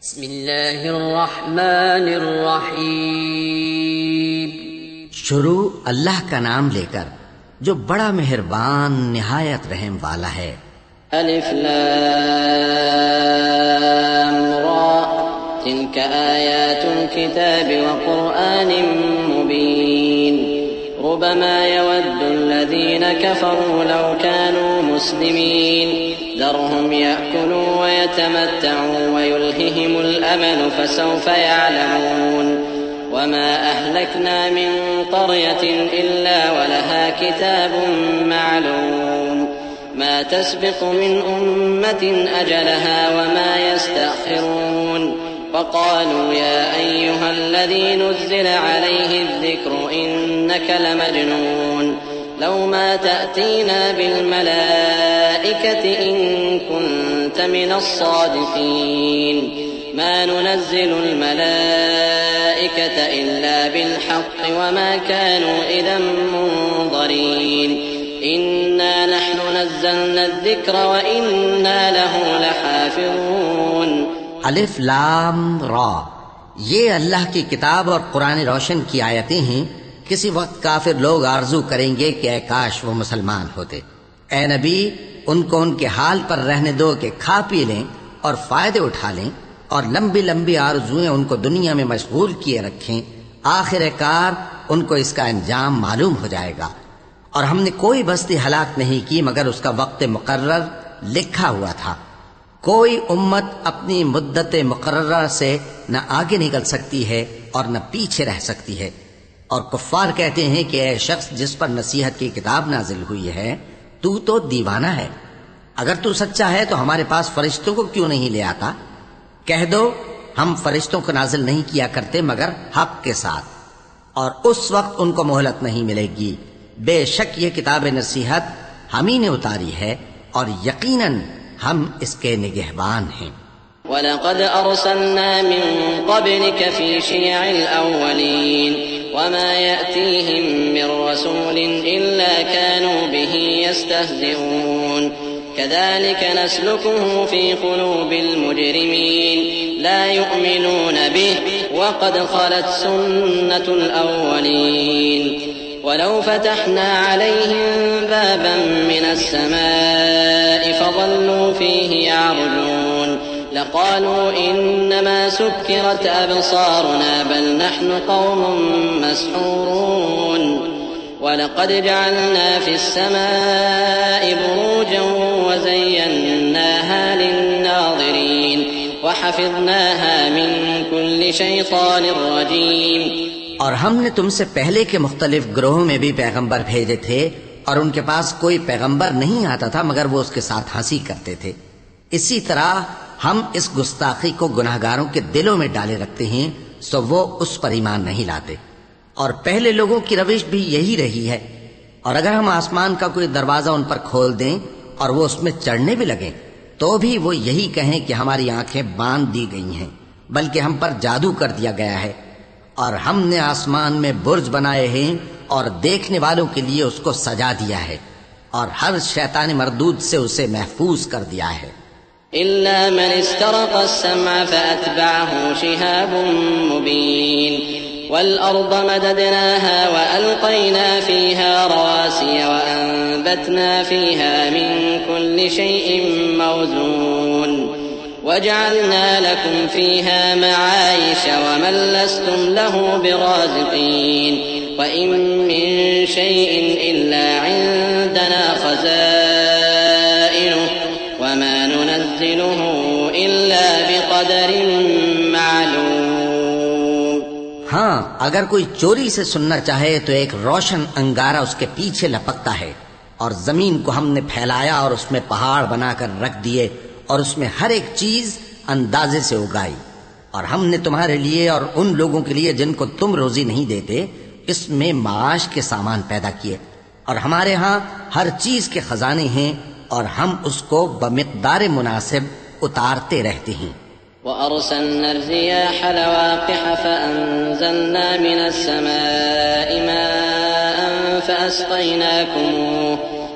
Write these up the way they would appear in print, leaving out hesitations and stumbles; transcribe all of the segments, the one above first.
بسم اللہ الرحمن الرحیم. شروع اللہ کا نام لے کر جو بڑا مہربان نہایت رحم والا ہے. الف لام را تلك آیات الكتاب وقرآن مبین ربما يود الذين كفروا لو كانوا مسلمين ذرهم يأكلوا ويتمتعوا ويلههم الأمل فسوف يعلمون وما أهلكنا من قرية إلا ولها كتاب معلوم ما تسبق من أمة أجلها وما يستأخرون وقالوا يا أيها الذي نزل عليه الذكر إنك لمجنون لو ما تأتينا بالملائكة إن كنت من الصادقين ما ننزل الملائكة إلا بالحق وما كانوا إذا منظرين إنا نحن نزلنا الذكر وإنا له لحافظون. الف لام را، یہ اللہ کی کتاب اور قرآن روشن کی آیتیں ہیں. کسی وقت کافر لوگ آرزو کریں گے کہ اے کاش وہ مسلمان ہوتے. اے نبی، ان کو ان کے حال پر رہنے دو کہ کھا پی لیں اور فائدے اٹھا لیں اور لمبی لمبی آرزویں ان کو دنیا میں مشغول کیے رکھیں. آخر کار ان کو اس کا انجام معلوم ہو جائے گا. اور ہم نے کوئی بستی ہلاک نہیں کی مگر اس کا وقت مقرر لکھا ہوا تھا. کوئی امت اپنی مدت مقررہ سے نہ آگے نکل سکتی ہے اور نہ پیچھے رہ سکتی ہے. اور کفار کہتے ہیں کہ اے شخص جس پر نصیحت کی کتاب نازل ہوئی ہے تو دیوانہ ہے. اگر تو سچا ہے تو ہمارے پاس فرشتوں کو کیوں نہیں لے آتا؟ کہہ دو ہم فرشتوں کو نازل نہیں کیا کرتے مگر حق کے ساتھ، اور اس وقت ان کو مہلت نہیں ملے گی. بے شک یہ کتاب نصیحت ہم ہی نے اتاری ہے اور یقیناً ہم اس کے نگہبان ہیں. وَلَقَدْ أَرْسَلْنَا مِن قَبْلِكَ فِي شِيَعِ الْأَوَّلِينَ وَمَا يَأْتِيهِم مِّن رَّسُولٍ إِلَّا كَانُوا بِهِ يَسْتَهْزِئُونَ كَذَلِكَ نَسْلُكُهُ فِي قُلُوبِ الْمُجْرِمِينَ لَا يُؤْمِنُونَ بِهِ وَقَدْ خَلَتْ سُنَّةُ الْأَوَّلِينَ وَلَوْ فَتَحْنَا عَلَيْهِم بَابًا مِّنَ السَّمَاءِ فَظَلُّوا فِيهِ يَعْرُجُونَ لَقَالُوا إِنَّمَا سُكِّرَتْ أَبْصَارُنَا بَلْ نَحْنُ قَوْمٌ مَّسْحُورُونَ وَلَقَدْ جَعَلْنَا فِي السَّمَاءِ بُرُوجًا وَزَيَّنَّاهَا لِلنَّاظِرِينَ وَحَفِظْنَاهَا مِن كُلِّ شَيْطَانٍ رَّجِيمٍ. اور ہم نے تم سے پہلے کے مختلف گروہوں میں بھی پیغمبر بھیجے تھے اور ان کے پاس کوئی پیغمبر نہیں آتا تھا مگر وہ اس کے ساتھ ہنسی کرتے تھے. اسی طرح ہم اس گستاخی کو گناہگاروں کے دلوں میں ڈالے رکھتے ہیں سو وہ اس پر ایمان نہیں لاتے. اور پہلے لوگوں کی روش بھی یہی رہی ہے. اور اگر ہم آسمان کا کوئی دروازہ ان پر کھول دیں اور وہ اس میں چڑھنے بھی لگیں تو بھی وہ یہی کہیں کہ ہماری آنکھیں باندھ دی گئی ہیں بلکہ ہم پر جادو کر دیا گیا ہے. اور ہم نے آسمان میں برج بنائے ہیں اور دیکھنے والوں کے لیے اس کو سجا دیا ہے اور ہر شیطان مردود سے اسے محفوظ کر دیا ہے. إلا من استرق السمع فأتبعه شهاب مبين والأرض مددناها وألقينا فيها رواسي وأنبتنا فيها من كل شيء موزون وجعلنا لكم فيها معايش ومن لستم له برازقين وإن من شيء إلا عندنا خزائنه وما ننزله إلا بقدر معلوم. ہاں، اگر کوئی چوری سے سننا چاہے تو ایک روشن انگارہ اس کے پیچھے لپکتا ہے. اور زمین کو ہم نے پھیلایا اور اس میں پہاڑ بنا کر رکھ دیے اور اس میں ہر ایک چیز اندازے سے اگائی. اور ہم نے تمہارے لیے اور ان لوگوں کے لیے جن کو تم روزی نہیں دیتے اس میں معاش کے سامان پیدا کیے. اور ہمارے ہاں ہر چیز کے خزانے ہیں اور ہم اس کو بمقدار مناسب اتارتے رہتے ہیں. وأرسلنا الرياح لواقح فأنزلنا من السماء ماء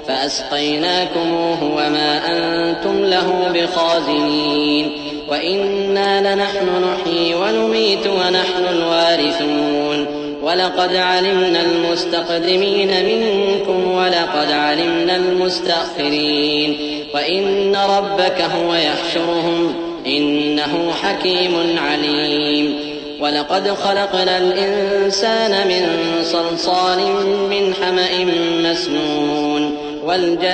فأسقيناكموه وما أنتم له بخازنين وإنا لنحن نحيي ونميت ونحن الوارثون ولقد علمنا المستقدمين منكم ولقد علمنا المستأخرين وإن ربك هو يحشرهم إنه حكيم عليم ولقد خلقنا الإنسان من صلصال من حمأ مسنون والجان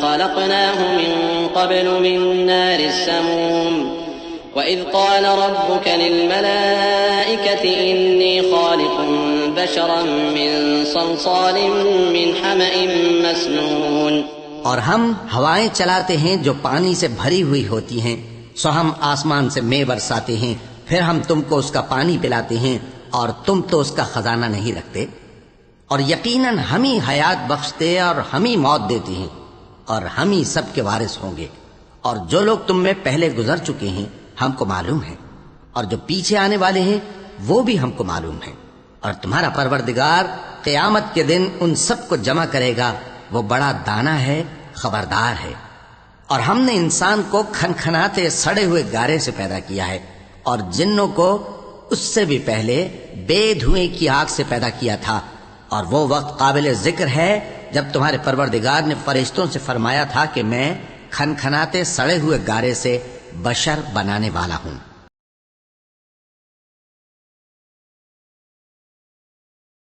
خلقناه من قبل من نار السموم وإذ قال ربك للملائكة إني خالق بشرا من صلصال من حمأ مسنون اور ہم ہوائیں چلاتے ہیں جو پانی سے بھری ہوئی ہوتی ہیں، سو ہم آسمان سے مے برساتے ہیں، پھر ہم تم کو اس کا پانی پلاتے ہیں اور تم تو اس کا خزانہ نہیں رکھتے، اور یقیناً ہم ہی حیات بخشتے اور ہم ہی موت دیتے ہیں اور ہم ہی سب کے وارث ہوں گے، اور جو لوگ تم میں پہلے گزر چکے ہیں ہم کو معلوم ہے، اور جو پیچھے آنے والے ہیں وہ بھی ہم کو معلوم ہے، اور تمہارا پروردگار قیامت کے دن ان سب کو جمع کرے گا، وہ بڑا دانا ہے، خبردار ہے۔ اور ہم نے انسان کو کھنکھناتے سڑے ہوئے گارے سے پیدا کیا ہے، اور جنوں کو اس سے بھی پہلے بے دھوئیں کی آگ سے پیدا کیا تھا، اور وہ وقت قابل ذکر ہے جب تمہارے پروردگار نے فرشتوں سے فرمایا تھا کہ میں کھنکھناتے سڑے ہوئے گارے سے بشر بنانے والا ہوں۔